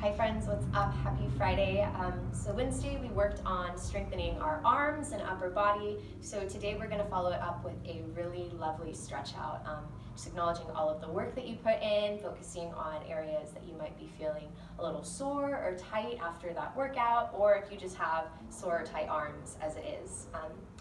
Hi friends, what's up? Happy Friday. So Wednesday we worked on strengthening our arms and upper body. So today we're going to follow it up with a really lovely stretch out. Just acknowledging all of the work that you put in, focusing on areas that you might be feeling a little sore or tight after that workout, or if you just have sore or tight arms as it is.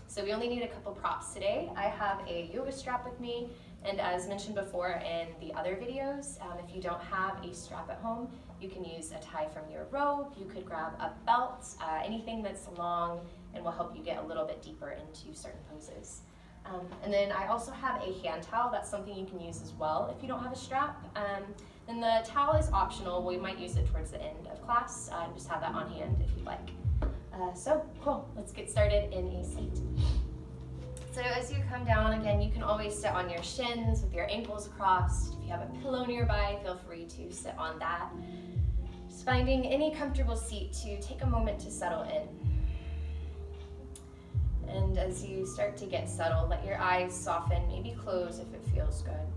So we only need a couple props today. I have a yoga strap with me, and as mentioned before in the other videos, if you don't have a strap at home, you can use a tie from your robe. You could grab a belt, anything that's long and will help you get a little bit deeper into certain poses. And then I also have a hand towel. That's something you can use as well if you don't have a strap. And the towel is optional. We might use it towards the end of class. Just have that on hand if you'd like. So cool, let's get started in a seat. So as you come down, again, you can always sit on your shins with your ankles crossed. If you have a pillow nearby, feel free to sit on that. Just finding any comfortable seat to take a moment to settle in. And as you start to get settled, let your eyes soften, maybe close if it feels good.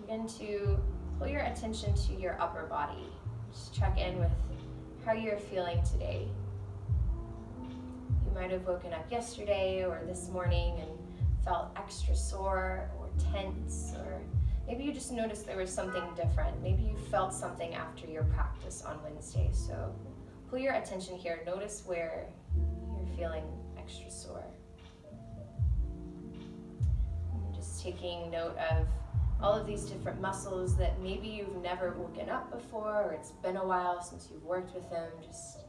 Begin to pull your attention to your upper body. Just check in with how you're feeling today. You might have woken up yesterday or this morning and felt extra sore or tense, or maybe you just noticed there was something different. Maybe you felt something after your practice on Wednesday. So pull your attention here. Notice where you're feeling extra sore. And just taking note of all of these different muscles that maybe you've never woken up before, or it's been a while since you've worked with them. Just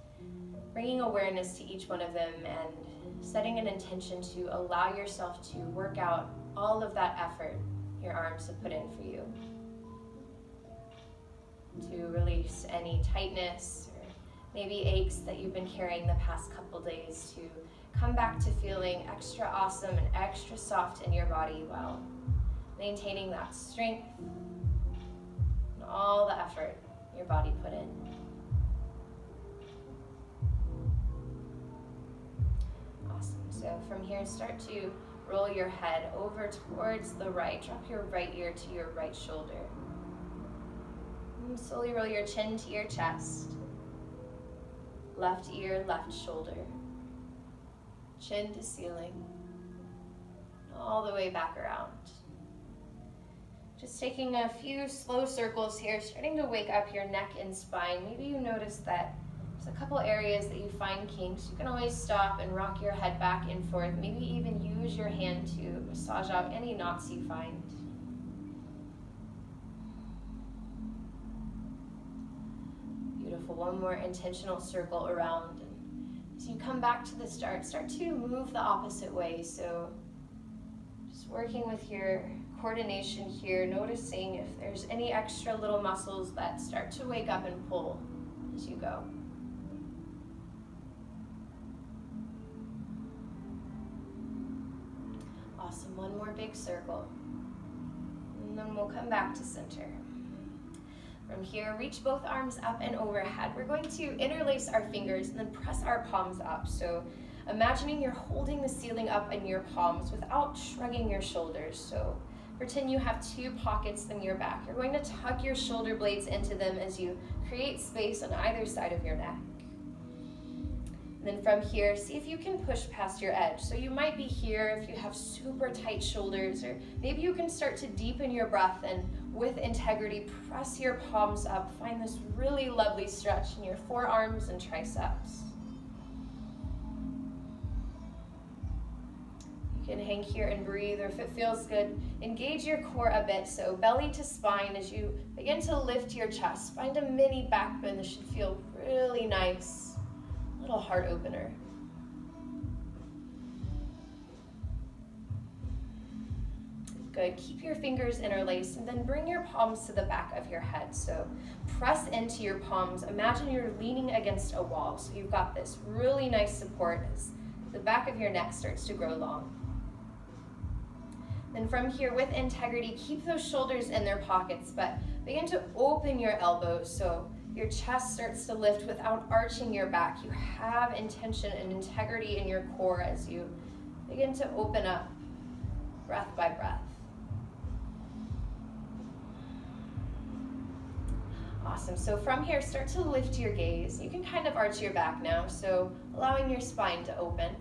bringing awareness to each one of them and setting an intention to allow yourself to work out all of that effort your arms have put in for you. To release any tightness or maybe aches that you've been carrying the past couple days, to come back to feeling extra awesome and extra soft in your body while maintaining that strength and all the effort your body put in. Awesome. So from here, start to roll your head over towards the right. Drop your right ear to your right shoulder. And slowly roll your chin to your chest. Left ear, left shoulder. Chin to ceiling. All the way back around. Just taking a few slow circles here, starting to wake up your neck and spine. Maybe you notice that there's a couple areas that you find kinks. You can always stop and rock your head back and forth. Maybe even use your hand to massage out any knots you find. Beautiful. One more intentional circle around. And as you come back to the start to move the opposite way. So just working with your coordination here, noticing if there's any extra little muscles that start to wake up and pull as you go. Awesome, one more big circle. And then we'll come back to center. From here, reach both arms up and overhead. We're going to interlace our fingers and then press our palms up. So imagining you're holding the ceiling up in your palms without shrugging your shoulders. So pretend you have two pockets in your back. You're going to tuck your shoulder blades into them as you create space on either side of your neck. And then from here, see if you can push past your edge. So you might be here if you have super tight shoulders, or maybe you can start to deepen your breath and with integrity, press your palms up. Find this really lovely stretch in your forearms and triceps. You can hang here and breathe, or if it feels good, engage your core a bit. So belly to spine as you begin to lift your chest. Find a mini back bend. This should feel really nice. Little heart opener. Good. Keep your fingers interlaced and then bring your palms to the back of your head. So press into your palms. Imagine you're leaning against a wall. So you've got this really nice support as the back of your neck starts to grow long. Then from here, with integrity, keep those shoulders in their pockets, but begin to open your elbows so your chest starts to lift without arching your back. You have intention and integrity in your core as you begin to open up breath by breath. Awesome. So from here, start to lift your gaze. You can kind of arch your back now, so allowing your spine to open.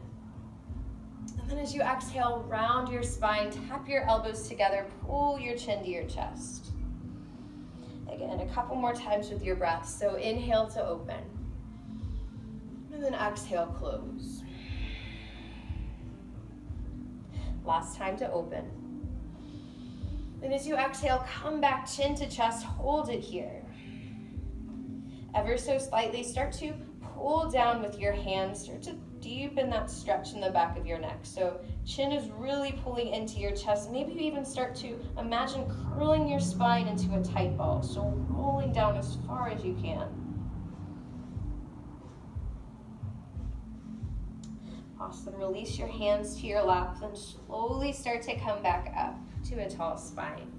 And then as you exhale, round your spine, tap your elbows together, pull your chin to your chest. Again, a couple more times with your breath. So inhale to open. And then exhale, close. Last time to open. Then as you exhale, come back chin to chest, hold it here. Ever so slightly, start to pull down with your hands, start to deepen that stretch in the back of your neck. So chin is really pulling into your chest. Maybe you even start to imagine curling your spine into a tight ball. So rolling down as far as you can. Awesome. Release your hands to your lap, then slowly start to come back up to a tall spine.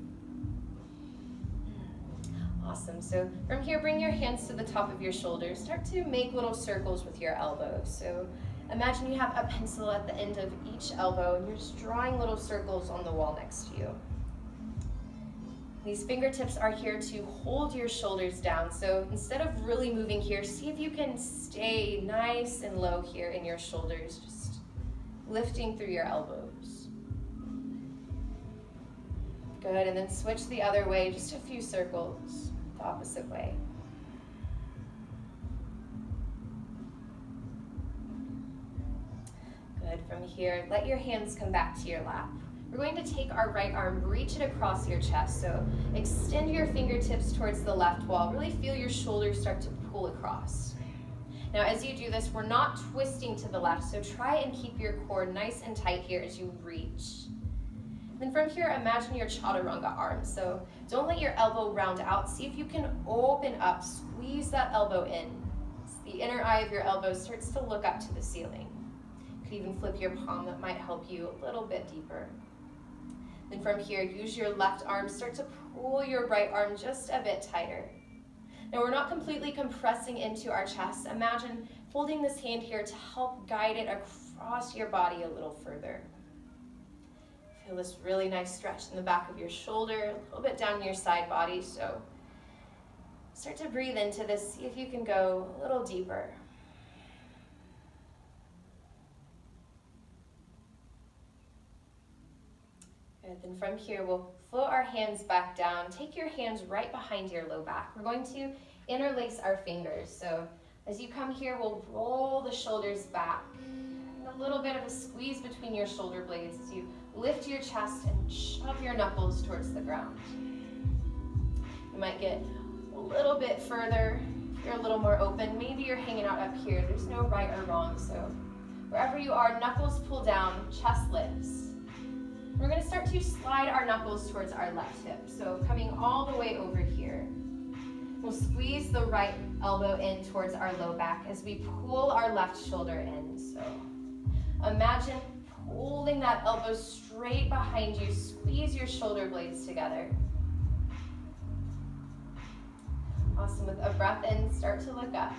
Awesome. So from here, bring your hands to the top of your shoulders. Start to make little circles with your elbows. So imagine you have a pencil at the end of each elbow, and you're just drawing little circles on the wall next to you. These fingertips are here to hold your shoulders down. So instead of really moving here, see if you can stay nice and low here in your shoulders, just lifting through your elbows. Good, and then switch the other way, just a few circles, the opposite way. Good, from here, let your hands come back to your lap. We're going to take our right arm, reach it across your chest. So extend your fingertips towards the left wall. Really feel your shoulders start to pull across. Now as you do this, we're not twisting to the left, so try and keep your core nice and tight here as you reach. Then from here, imagine your chaturanga arms. So don't let your elbow round out. See if you can open up, squeeze that elbow in. So the inner eye of your elbow starts to look up to the ceiling. You could even flip your palm, that might help you a little bit deeper. Then from here, use your left arm, start to pull your right arm just a bit tighter. Now we're not completely compressing into our chest. Imagine holding this hand here to help guide it across your body a little further. Feel this really nice stretch in the back of your shoulder, a little bit down your side body. So start to breathe into this, see if you can go a little deeper. Good, then from here, we'll float our hands back down. Take your hands right behind your low back. We're going to interlace our fingers. So as you come here, we'll roll the shoulders back. And a little bit of a squeeze between your shoulder blades as you lift your chest and shove your knuckles towards the ground. You might get a little bit further if you're a little more open. Maybe you're hanging out up here. There's no right or wrong. So wherever you are, knuckles pull down, chest lifts. We're going to start to slide our knuckles towards our left hip. So coming all the way over here. We'll squeeze the right elbow in towards our low back as we pull our left shoulder in. So imagine holding that elbow straight behind you. Squeeze your shoulder blades together. Awesome. With a breath in, start to look up.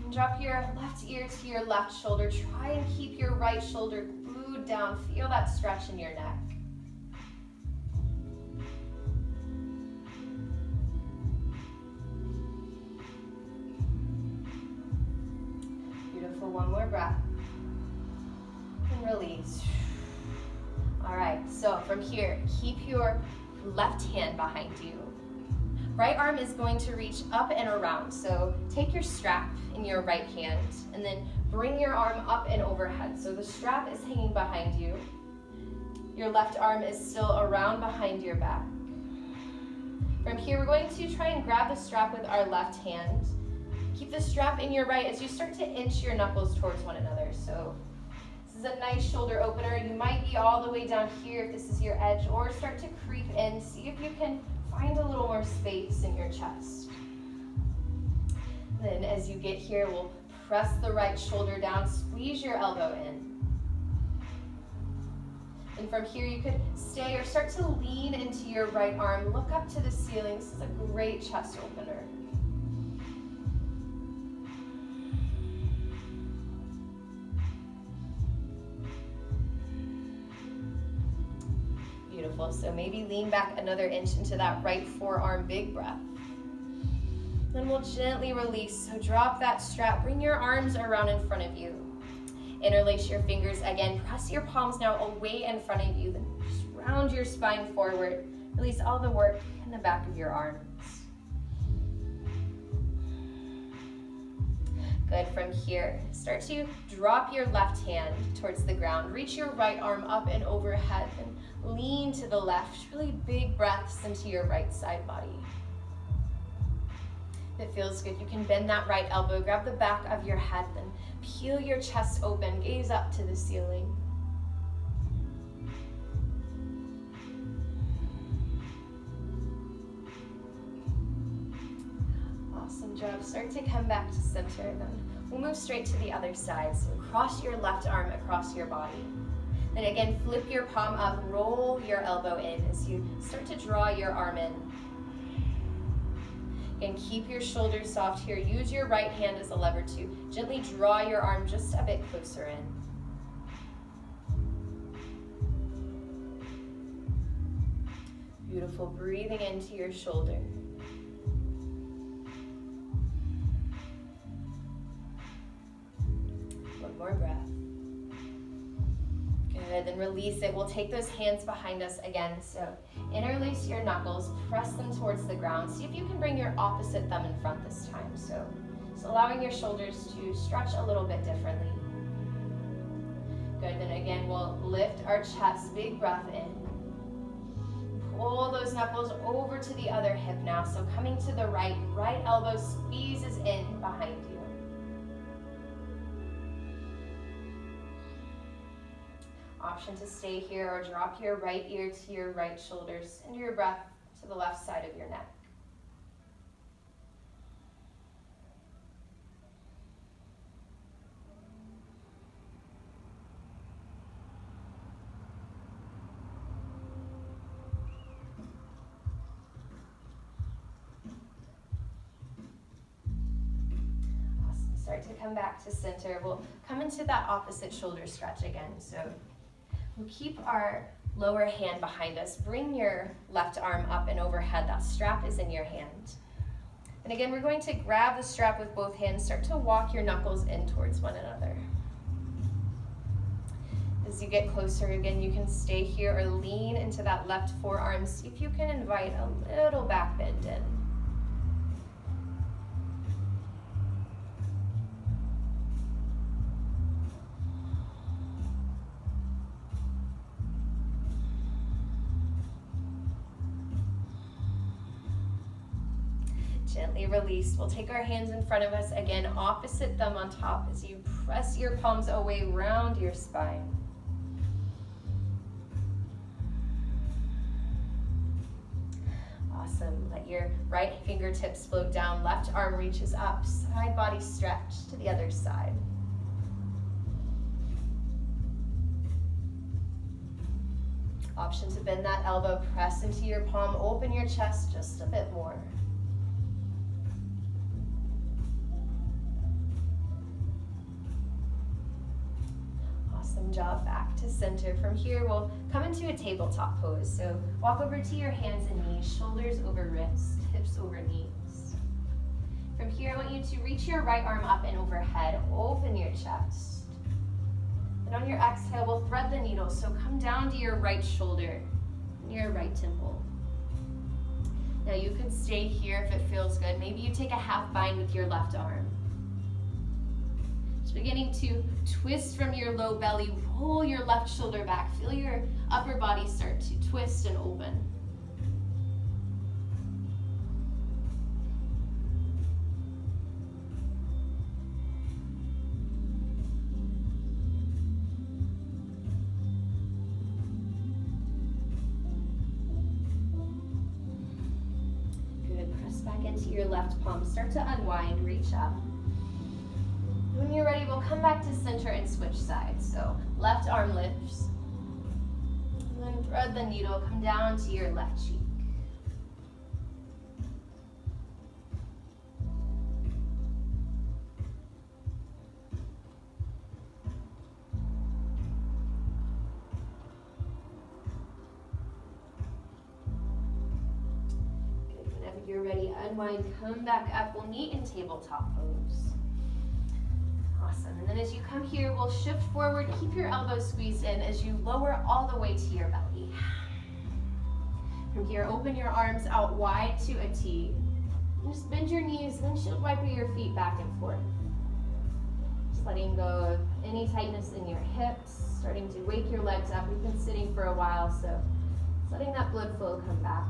And drop your left ear to your left shoulder. Try and keep your right shoulder glued down. Feel that stretch in your neck. Beautiful. One more breath. Release. All right, so from here, keep your left hand behind you. Right arm is going to reach up and around. So take your strap in your right hand and then bring your arm up and overhead. So the strap is hanging behind you. Your left arm is still around behind your back. From here, we're going to try and grab the strap with our left hand. Keep the strap in your right as you start to inch your knuckles towards one another. So this is a nice shoulder opener. You might be all the way down here if this is your edge, or start to creep in. See if you can find a little more space in your chest. Then as you get here, we'll press the right shoulder down, squeeze your elbow in. And from here, you could stay or start to lean into your right arm. Look up to the ceiling. This is a great chest opener. Beautiful. So maybe lean back another inch into that right forearm, big breath. Then we'll gently release. So drop that strap. Bring your arms around in front of you. Interlace your fingers again. Press your palms now away in front of you. Then just round your spine forward. Release all the work in the back of your arms. Good. From here, start to drop your left hand towards the ground. Reach your right arm up and overhead and lean to the left. Really big breaths into your right side body. If it feels good, you can bend that right elbow, grab the back of your head, then peel your chest open, gaze up to the ceiling. Awesome job. Start to come back to center. Then we'll move straight to the other side. So cross your left arm across your body. Then again, flip your palm up, roll your elbow in as you start to draw your arm in. Again, keep your shoulders soft here. Use your right hand as a lever to gently draw your arm just a bit closer in. Beautiful. Breathing into your shoulder. One more breath. Good, then release it. We'll take those hands behind us again. So interlace your knuckles, press them towards the ground. See if you can bring your opposite thumb in front this time. So allowing your shoulders to stretch a little bit differently. Good, then again, we'll lift our chest, big breath in. Pull those knuckles over to the other hip now. So coming to the right, right elbow squeezes in behind you. Option to stay here or drop your right ear to your right shoulder. Send your breath to the left side of your neck. Awesome. Start to come back to center. We'll come into that opposite shoulder stretch again. So we'll keep our lower hand behind us. Bring your left arm up and overhead. That strap is in your hand. And again, we're going to grab the strap with both hands. Start to walk your knuckles in towards one another. As you get closer, again, you can stay here or lean into that left forearm. See if you can invite a little back bend in. Gently release. We'll take our hands in front of us. Again, opposite thumb on top as you press your palms away round your spine. Awesome. Let your right fingertips float down. Left arm reaches up. Side body stretch to the other side. Option to bend that elbow. Press into your palm. Open your chest just a bit more. Awesome job. Back to center. From here, we'll come into a tabletop pose. So walk over to your hands and knees, shoulders over wrists, hips over knees. From here, I want you to reach your right arm up and overhead. Open your chest. And on your exhale, we'll thread the needle. So come down to your right shoulder, your right temple. Now you could stay here if it feels good. Maybe you take a half bind with your left arm. Beginning to twist from your low belly, roll your left shoulder back. Feel your upper body start to twist and open. Good, press back into your left palm. Start to unwind, reach up. When you're ready, we'll come back to center and switch sides. So left arm lifts. And then thread the needle, come down to your left cheek. Good. Whenever When you're ready, unwind, come back up. We'll meet in tabletop pose. Awesome. And then as you come here, we'll shift forward. Keep your elbows squeezed in as you lower all the way to your belly. From here, open your arms out wide to a T. And just bend your knees, windshield wiper your feet back and forth. Just letting go of any tightness in your hips, starting to wake your legs up. We've been sitting for a while, so just letting that blood flow come back.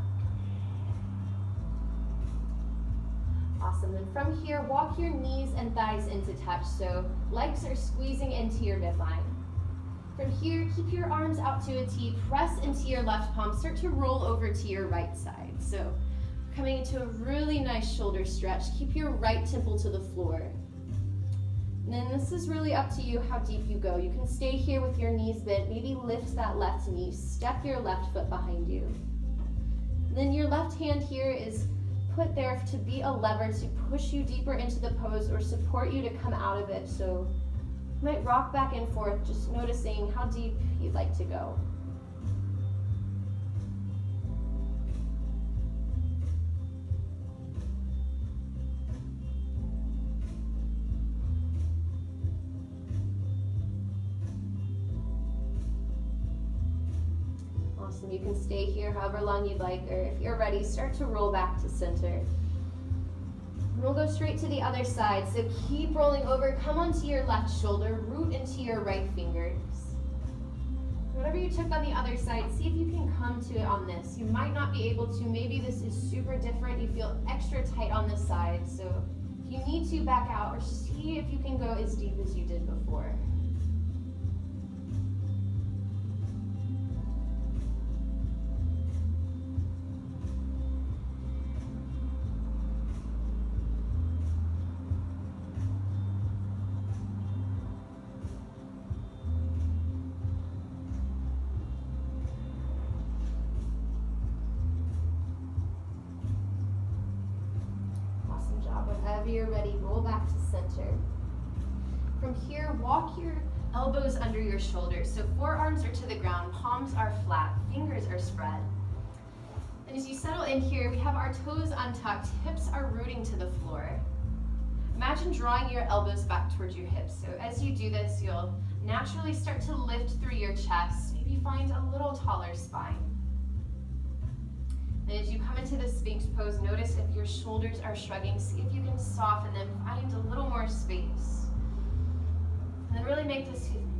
Awesome. And from here, walk your knees and thighs into touch. So legs are squeezing into your midline. From here, keep your arms out to a T. Press into your left palm. Start to roll over to your right side. So coming into a really nice shoulder stretch. Keep your right temple to the floor. And then this is really up to you how deep you go. You can stay here with your knees bent. Maybe lift that left knee. Step your left foot behind you. And then your left hand here is put there to be a lever to push you deeper into the pose or support you to come out of it. So you might rock back and forth, just noticing how deep you'd like to go. Awesome. You can stay here however long you'd like, or if you're ready, start to roll back to center. And we'll go straight to the other side. So keep rolling over, come onto your left shoulder, root into your right fingers. Whatever you took on the other side, see if you can come to it on this. You might not be able to, maybe this is super different, you feel extra tight on this side. So if you need to, back out, or see if you can go as deep as you did before. Whenever you're ready, roll back to center. From here, walk your elbows under your shoulders. So forearms are to the ground, palms are flat, fingers are spread. And as you settle in here, we have our toes untucked, hips are rooting to the floor. Imagine drawing your elbows back towards your hips. So as you do this, you'll naturally start to lift through your chest, maybe find a little taller spine. And as you come into the Sphinx pose, notice if your shoulders are shrugging. See if you can soften them, find a little more space. And then really make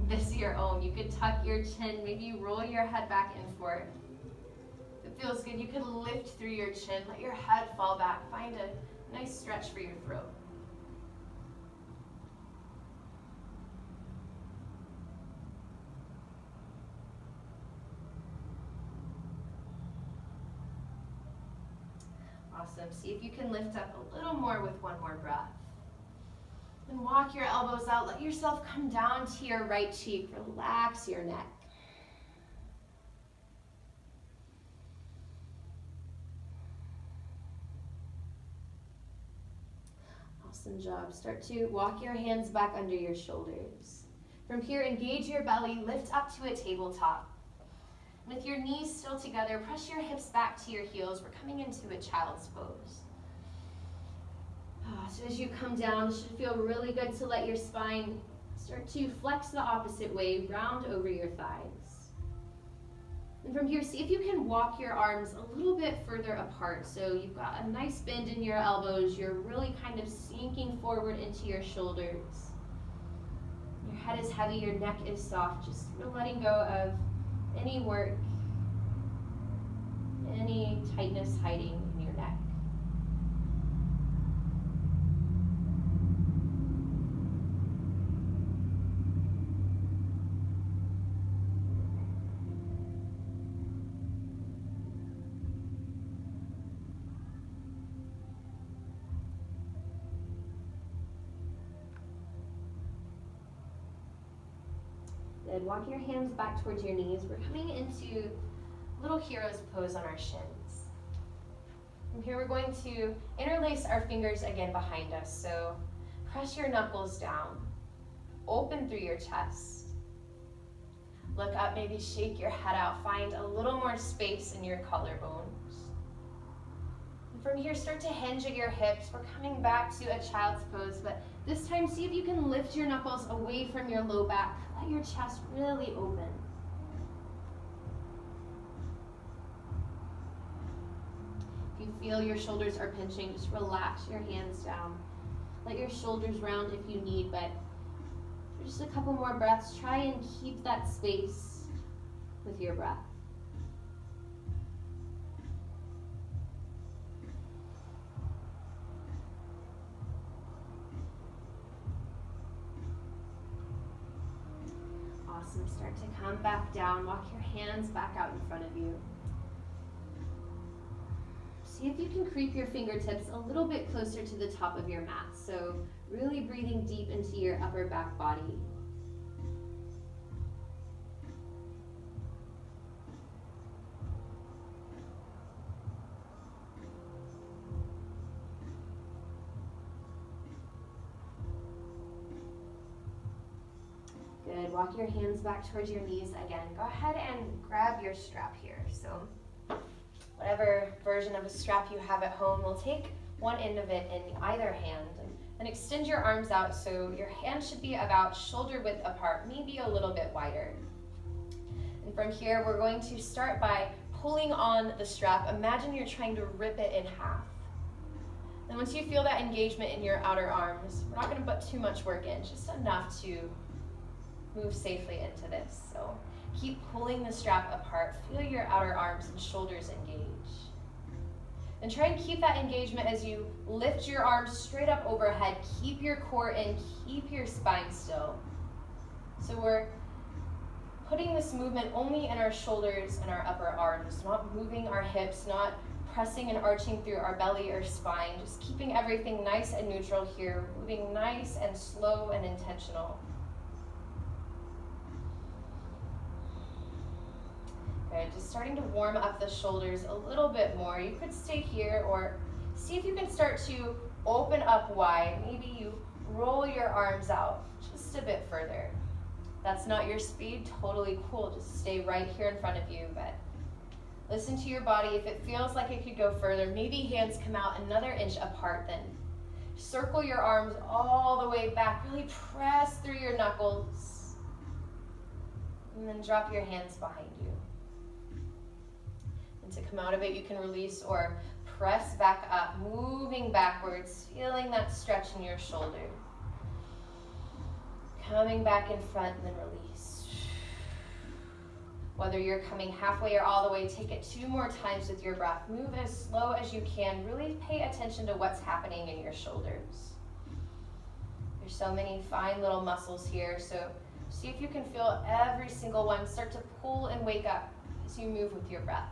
this your own. You could tuck your chin, maybe you roll your head back and forth. If it feels good, you can lift through your chin, let your head fall back, find a nice stretch for your throat. Awesome. See if you can lift up a little more with one more breath. And walk your elbows out. Let yourself come down to your right cheek. Relax your neck. Awesome job. Start to walk your hands back under your shoulders. From here, engage your belly. Lift up to a tabletop. With your knees still together, press your hips back to your heels. We're coming into a child's pose. So as you come down, it should feel really good to let your spine start to flex the opposite way, round over your thighs. And from here, see if you can walk your arms a little bit further apart. So you've got a nice bend in your elbows. You're really kind of sinking forward into your shoulders. Your head is heavy, your neck is soft. Just letting go of any work, any tightness hiding in your neck. Good. Walk your hands back towards your knees. We're coming into little hero's pose on our shins. From here, we're going to interlace our fingers again behind us. So press your knuckles down. Open through your chest. Look up, maybe shake your head out. Find a little more space in your collarbones. From here, start to hinge at your hips. We're coming back to a child's pose, but this time see if you can lift your knuckles away from your low back. Let your chest really open. If you feel your shoulders are pinching, just relax your hands down. Let your shoulders round if you need, but for just a couple more breaths, try and keep that space with your breath. Awesome. Start to come back down. Walk your hands back out in front of you. See if you can creep your fingertips a little bit closer to the top of your mat. So really breathing deep into your upper back body. Good. Walk your hands back towards your knees again. Go ahead and grab your strap here. So whatever version of a strap you have at home, we'll take one end of it in either hand and extend your arms out so your hands should be about shoulder width apart, maybe a little bit wider. And from here, we're going to start by pulling on the strap. Imagine you're trying to rip it in half. And once you feel that engagement in your outer arms, we're not going to put too much work in, just enough to move safely into this. So keep pulling the strap apart. Feel your outer arms and shoulders engage. And try and keep that engagement as you lift your arms straight up overhead. Keep your core in, keep your spine still. So we're putting this movement only in our shoulders and our upper arms, not moving our hips, not pressing and arching through our belly or spine, just keeping everything nice and neutral here, moving nice and slow and intentional. Good, just starting to warm up the shoulders a little bit more. You could stay here or see if you can start to open up wide. Maybe you roll your arms out just a bit further. That's not your speed, totally cool. Just stay right here in front of you, but listen to your body. If it feels like it could go further, maybe hands come out another inch apart, then circle your arms all the way back. Really press through your knuckles. And then drop your hands behind you. To come out of it, you can release or press back up, moving backwards, feeling that stretch in your shoulder. Coming back in front and then release. Whether you're coming halfway or all the way, take it 2 more times with your breath. Move as slow as you can. Really pay attention to what's happening in your shoulders. There's so many fine little muscles here, so see if you can feel every single one start to pull and wake up as you move with your breath.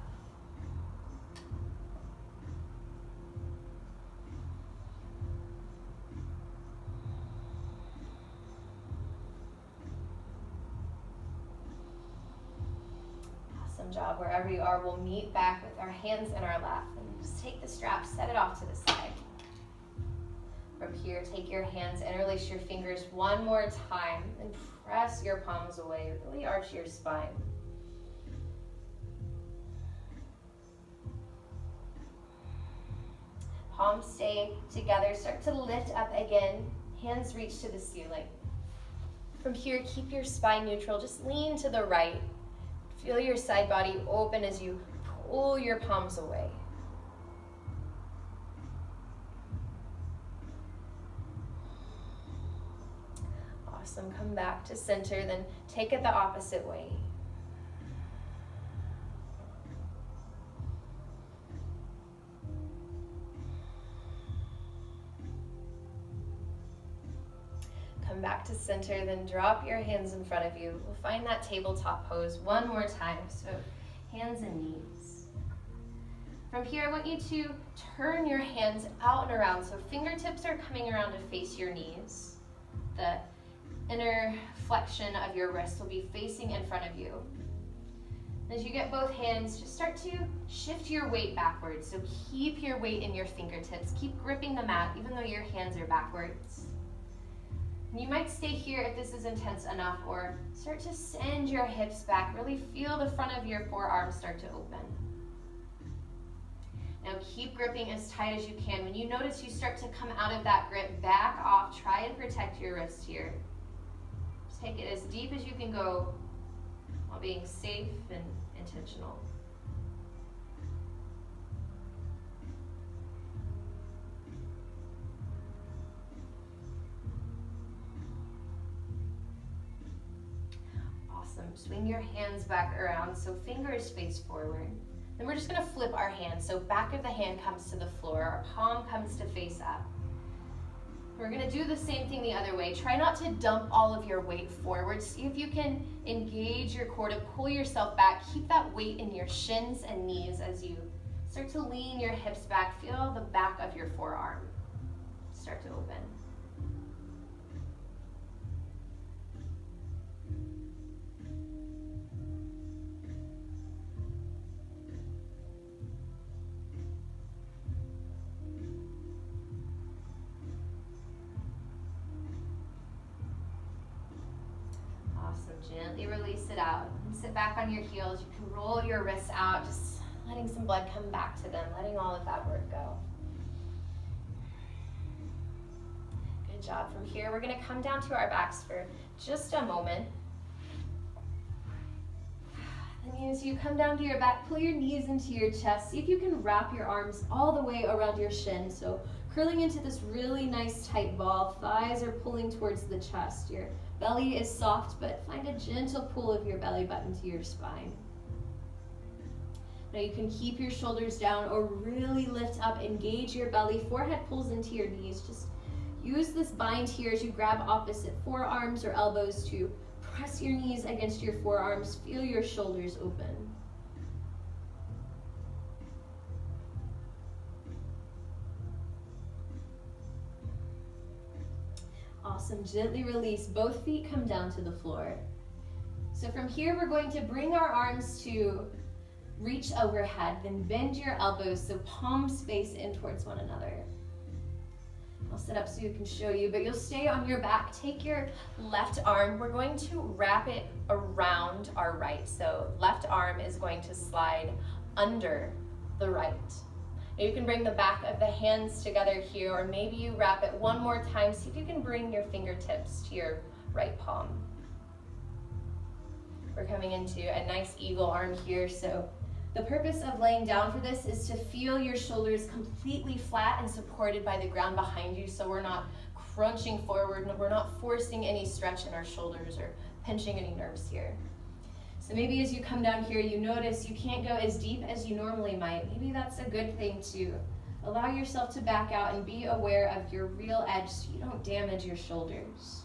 Job. Wherever you are, we'll meet back with our hands in our lap and just take the strap, set it off to the side. From here, take your hands, interlace your fingers one more time and press your palms away. Really arch your spine. Palms stay together. Start to lift up again. Hands reach to the ceiling. From here, keep your spine neutral. Just lean to the right. Feel your side body open as you pull your palms away. Awesome. Come back to center, then take it the opposite way. Come back to center, then drop your hands in front of you. We'll find that tabletop pose one more time. So hands and knees. From here, I want you to turn your hands out and around. So fingertips are coming around to face your knees. The inner flexion of your wrist will be facing in front of you. As you get both hands, just start to shift your weight backwards. So keep your weight in your fingertips. Keep gripping the mat even though your hands are backwards. You might stay here if this is intense enough, or start to send your hips back. Really feel the front of your forearms start to open. Now keep gripping as tight as you can. When you notice you start to come out of that grip, back off. Try and protect your wrist here. Just take it as deep as you can go while being safe and intentional. Awesome. Swing your hands back around so fingers face forward. Then we're just going to flip our hands. So back of the hand comes to the floor, our palm comes to face up. We're going to do the same thing the other way. Try not to dump all of your weight forward. See if you can engage your core to pull yourself back. Keep that weight in your shins and knees as you start to lean your hips back. Feel the back of your forearm start to open. Gently release it out and sit back on your heels. You can roll your wrists out, just letting some blood come back to them, letting all of that work go. Good job. From here, we're going to come down to our backs for just a moment. And as you come down to your back, pull your knees into your chest. See if you can wrap your arms all the way around your shin. So curling into this really nice tight ball. Thighs are pulling towards the chest. Your belly is soft, but find a gentle pull of your belly button to your spine. Now you can keep your shoulders down or really lift up, engage your belly, forehead pulls into your knees. Just use this bind here as you grab opposite forearms or elbows to press your knees against your forearms, feel your shoulders open. Awesome, gently release, both feet come down to the floor. So from here, we're going to bring our arms to reach overhead, then bend your elbows so palms face in towards one another. I'll sit up so you can show you, but you'll stay on your back. Take your left arm, we're going to wrap it around our right. So left arm is going to slide under the right. You can bring the back of the hands together here, or maybe you wrap it one more time. See if you can bring your fingertips to your right palm. We're coming into a nice eagle arm here. So the purpose of laying down for this is to feel your shoulders completely flat and supported by the ground behind you, so we're not crunching forward, we're not forcing any stretch in our shoulders or pinching any nerves here. So maybe as you come down here, you notice you can't go as deep as you normally might. Maybe that's a good thing to allow yourself to back out and be aware of your real edge so you don't damage your shoulders.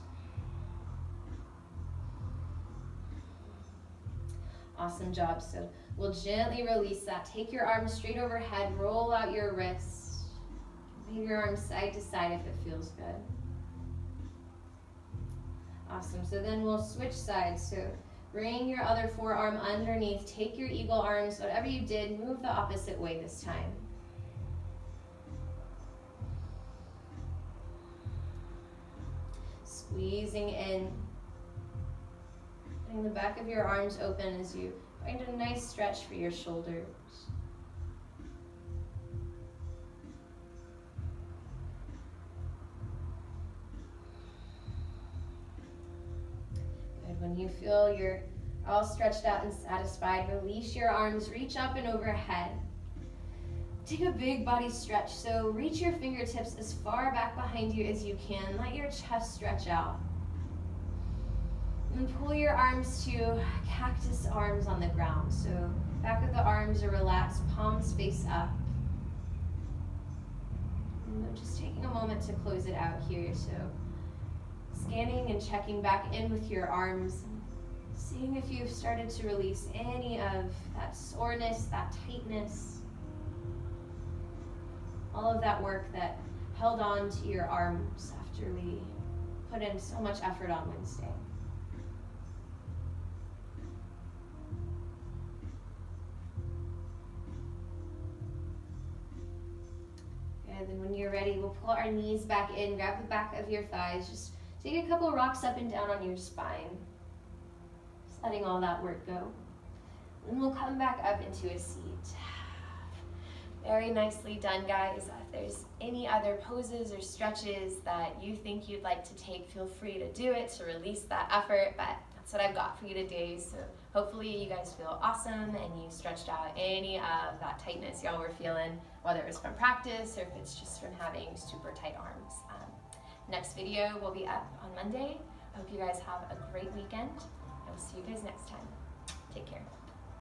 Awesome job. So we'll gently release that. Take your arms straight overhead, roll out your wrists. Wave your arms side to side if it feels good. Awesome. So then we'll switch sides. So bring your other forearm underneath. Take your eagle arms, whatever you did, move the opposite way this time. Squeezing in. Letting the back of your arms open as you find a nice stretch for your shoulders. Good. When you feel you're all stretched out and satisfied, release your arms, reach up and overhead. Take a big body stretch. So reach your fingertips as far back behind you as you can. Let your chest stretch out. And pull your arms to cactus arms on the ground. So back of the arms are relaxed, palms face up. And I'm just taking a moment to close it out here. So scanning and checking back in with your arms, seeing if you've started to release any of that soreness, that tightness, all of that work that held on to your arms after we put in so much effort on Wednesday. Good, then when you're ready, we'll pull our knees back in, grab the back of your thighs, just take a couple rocks up and down on your spine. Just letting all that work go. Then we'll come back up into a seat. Very nicely done, guys. If there's any other poses or stretches that you think you'd like to take, feel free to do it to release that effort, but that's what I've got for you today. So hopefully you guys feel awesome and you stretched out any of that tightness y'all were feeling, whether it was from practice or if it's just from having super tight arms. Next video will be up on Monday. I hope you guys have a great weekend. I will see you guys next time. Take care.